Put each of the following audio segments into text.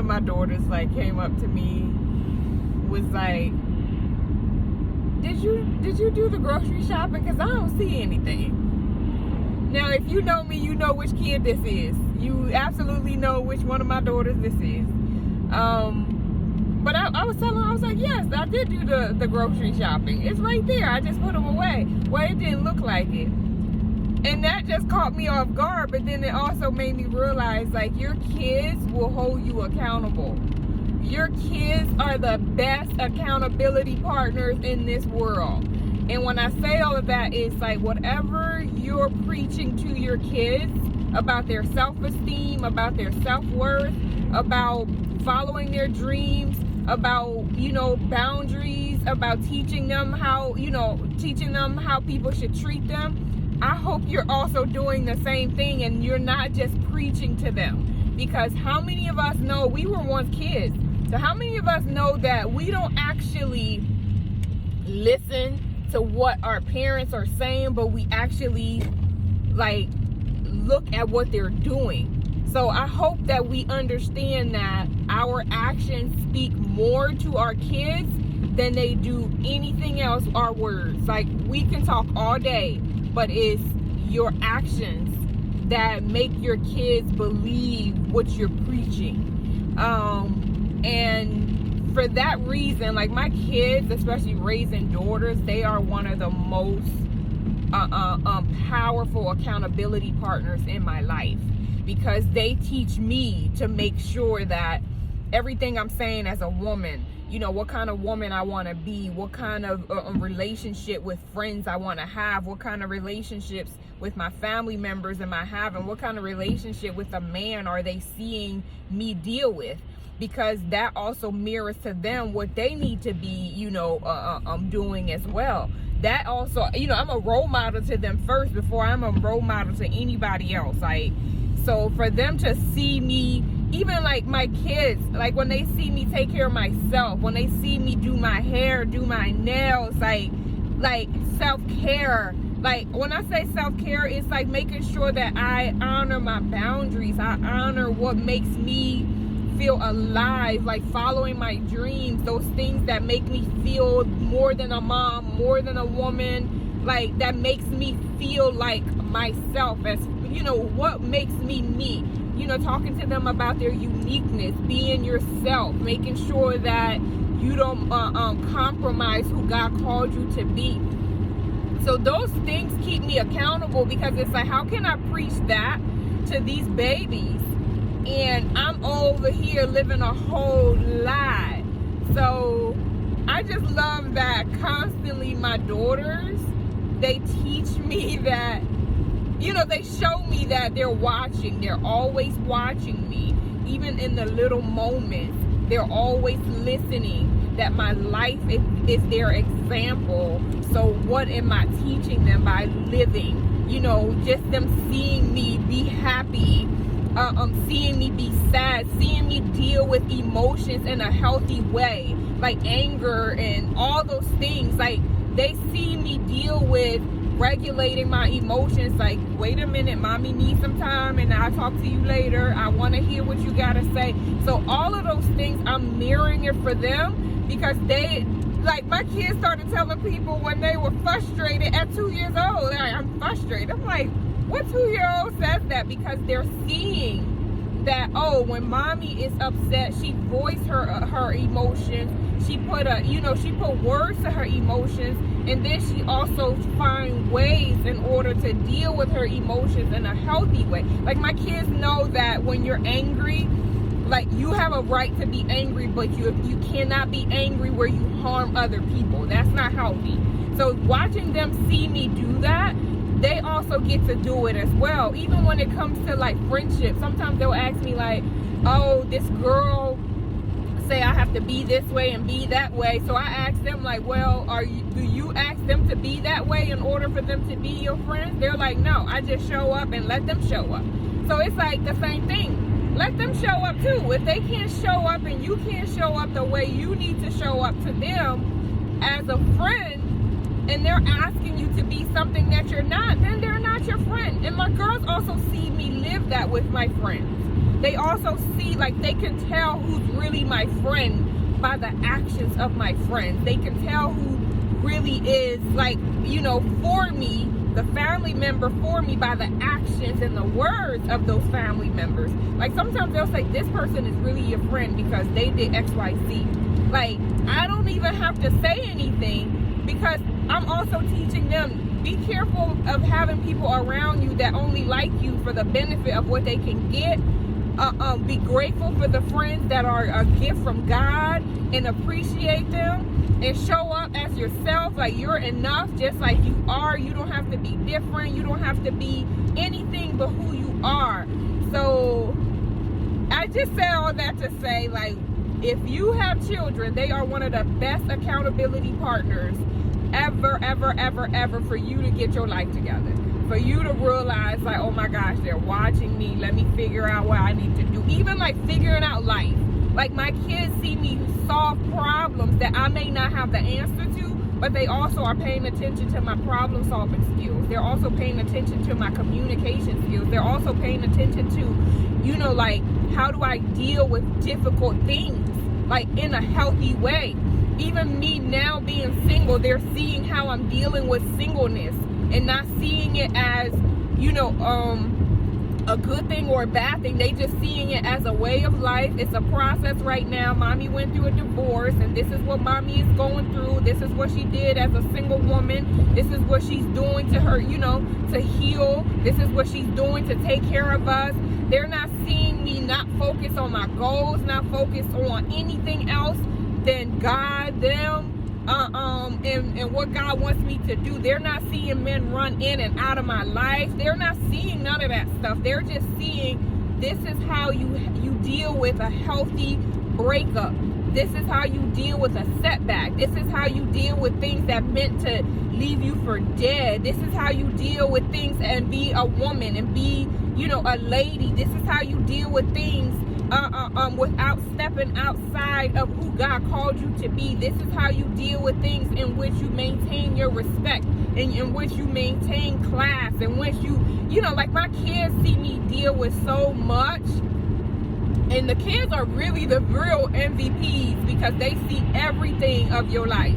my daughters like came up to me, was like, did you do the grocery shopping? Because I don't see anything. Now, if you know me, you know which kid this is. You absolutely know which one of my daughters this is. But I was telling her, I was like, yes, I did do the grocery shopping. It's right there. I just put them away. Well, it didn't look like it. And that just caught me off guard. But then it also made me realize, like, your kids will hold you accountable. Your kids are the best accountability partners in this world. And when I say all of that, it's like whatever you're preaching to your kids about their self-esteem, about their self-worth, about following their dreams, about, boundaries, about teaching them how people should treat them. I hope you're also doing the same thing and you're not just preaching to them. Because how many of us know we were once kids? So how many of us know that we don't actually listen to what our parents are saying, but we actually look at what they're doing? So I hope that we understand that our actions speak more to our kids than they do anything else, our words. Like, we can talk all day, but it's your actions that make your kids believe what you're preaching. And for that reason, like, my kids, especially raising daughters, they are one of the most powerful accountability partners in my life, because they teach me to make sure that everything I'm saying as a woman, what kind of woman I want to be, what kind of relationship with friends I want to have, what kind of relationships with my family members am I having, what kind of relationship with a man are they seeing me deal with, because that also mirrors to them what they need to be, doing as well. That also, I'm a role model to them first before I'm a role model to anybody else. So for them to see me, even like my kids, like when they see me take care of myself, when they see me do my hair, do my nails, like self-care. Like, when I say self-care, it's like making sure that I honor my boundaries. I honor what makes me feel alive, like following my dreams, those things that make me feel more than a mom, more than a woman, like that makes me feel like myself, as what makes me me, talking to them about their uniqueness, being yourself, making sure that you don't compromise who God called you to be. So those things keep me accountable, because it's like, how can I preach that to these babies and I'm over here living a whole lie? So I just love that constantly my daughters, they teach me that, they show me that they're watching. They're always watching me, even in the little moments. They're always listening, that my life is their example. So what am I teaching them by living? Just them seeing me be happy, seeing me be sad, seeing me deal with emotions in a healthy way, like anger and all those things. Like, they see me deal with regulating my emotions, like, wait a minute, mommy needs some time and I'll talk to you later. I want to hear what you got to say. So all of those things, I'm mirroring it for them, because they, like, my kids started telling people when they were frustrated at 2 years old, like, I'm frustrated. I'm like, what 2-year-old says that? Because they're seeing that, oh, when mommy is upset, she voiced her emotions. She put words to her emotions, and then she also find ways in order to deal with her emotions in a healthy way. Like, my kids know that when you're angry, like, you have a right to be angry, but you cannot be angry where you harm other people. That's not healthy. So watching them see me do that, they also get to do it as well. Even when it comes to like friendships, sometimes they'll ask me like, oh, this girl say I have to be this way and be that way. So I ask them like, well, do you ask them to be that way in order for them to be your friends? They're like, no, I just show up and let them show up. So it's like the same thing. Let them show up too. If they can't show up and you can't show up the way you need to show up to them as a friend, and they're asking you to be something that you're not, then they're not your friend. And my girls also see me live that with my friends. they also see, like, they can tell who's really my friend by the actions of my friends. They can tell who really is, like, you know, for me, the family member for me, by the actions and the words of those family members. Like, sometimes they'll say, this person is really your friend because they did XYZ. Like, I don't even have to say anything, because I'm also teaching them, be careful of having people around you that only like you for the benefit of what they can get. Be grateful for the friends that are a gift from God, and appreciate them, and show up as yourself. Like, you're enough just like you are. You don't have to be different. You don't have to be anything but who you are. So I just said all that to say, like, if you have children, they are one of the best accountability partners ever for you to get your life together. For you to realize, like, oh my gosh, they're watching me. Let me figure out what I need to do. Even like figuring out life. Like, my kids see me solve problems that I may not have the answer to, but they also are paying attention to my problem solving skills. They're also paying attention to my communication skills. They're also paying attention to, you know, like, how do I deal with difficult things, like, in a healthy way. Even me now being single, they're seeing how I'm dealing with singleness, and not seeing it as, you know, a good thing or a bad thing. They just seeing it as a way of life. It's a process right now. Mommy went through a divorce, and this is what mommy is going through. This is what she did as a single woman. This is what she's doing to her, you know, to heal. This is what she's doing to take care of us. They're not seeing me not focus on my goals, not focus on anything else than God, them, and what God wants me to do. They're not seeing men run in and out of my life. They're not seeing none of that stuff. They're just seeing, this is how you deal with a healthy breakup. This is how you deal with a setback. This is how you deal with things that meant to leave you for dead. This is how you deal with things and be a woman and be, you know, a lady. This is how you deal with things without stepping outside of who God called you to be. This is how you deal with things in which you maintain your respect, and in which you maintain class, in which you know, like, my kids see me deal with so much. And the kids are really the real MVPs, because they see everything of your life,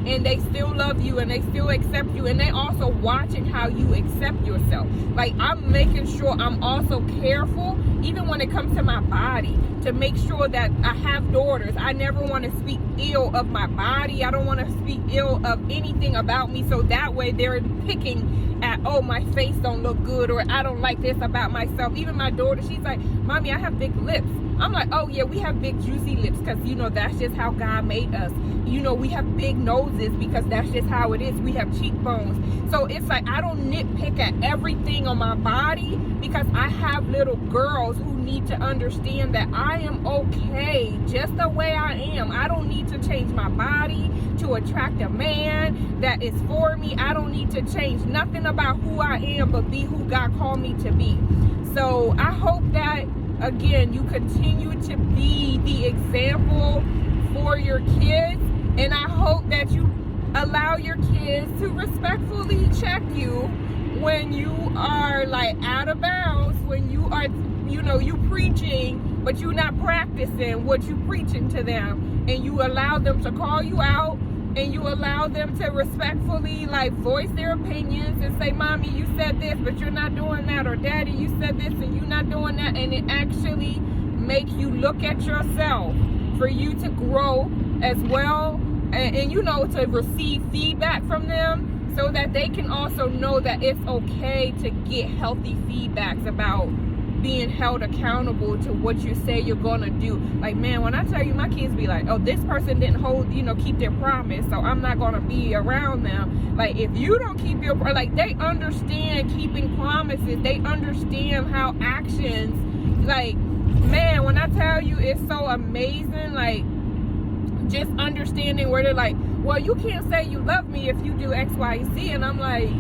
and they still love you, and they still accept you, and they also watching how you accept yourself. Like, I'm making sure I'm also careful, even when it comes to my body, to make sure that I have daughters. I never want to speak ill of my body. I don't want to speak ill of anything about me, so that way they're picking at, oh, my face don't look good, or I don't like this about myself. Even my daughter, she's like, Mommy, I have big lips. I'm like, oh yeah, we have big juicy lips, because, you know, that's just how God made us. You know, we have big noses because that's just how it is. We have cheekbones. So it's like, I don't nitpick at everything on my body, because I have little girls who need to understand that I am okay just the way I am. I don't need to change my body to attract a man that is for me. I don't need to change nothing about who I am, but be who God called me to be. So I hope that, again, you continue to be the example for your kids, and I hope that you allow your kids to respectfully check you when you are, like, out of bounds, when you are, you know, you preaching, but you're not practicing what you preaching to them, and you allow them to call you out, and you allow them to respectfully, like, voice their opinions and say, Mommy, you said this, but you're not doing that, or Daddy, you said this and you're not doing that, and it actually make you look at yourself, for you to grow as well, and you know, to receive feedback from them, so that they can also know that it's okay to get healthy feedbacks about being held accountable to what you say you're gonna do. Like, man, when I tell you, my kids be like, oh, this person didn't hold, you know, keep their promise, so I'm not gonna be around them. Like, if you don't keep your, like, they understand keeping promises. They understand how actions, like, man, when I tell you, it's so amazing. Like, just understanding where they're like, well, you can't say you love me if you do X, Y, Z. And I'm like,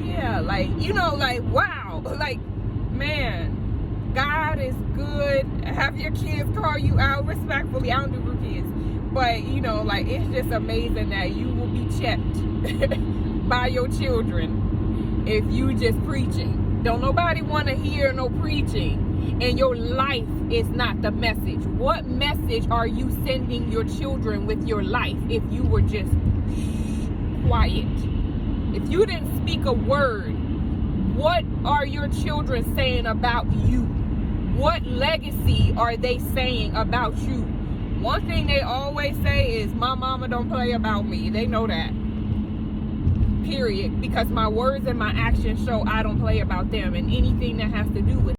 yeah, like, you know, like, wow, like, man, God is good. Have your kids call you out respectfully. I don't do for kids, but, you know, like, it's just amazing that you will be checked by your children if you just preaching. Don't nobody want to hear no preaching. and your life is not the message? What message are you sending your children with your life if you were just quiet? If you didn't speak a word, what are your children saying about you? What legacy are they saying about you? One thing they always say is, my mama don't play about me. They know that. Period. Because my words and my actions show I don't play about them, and anything that has to do with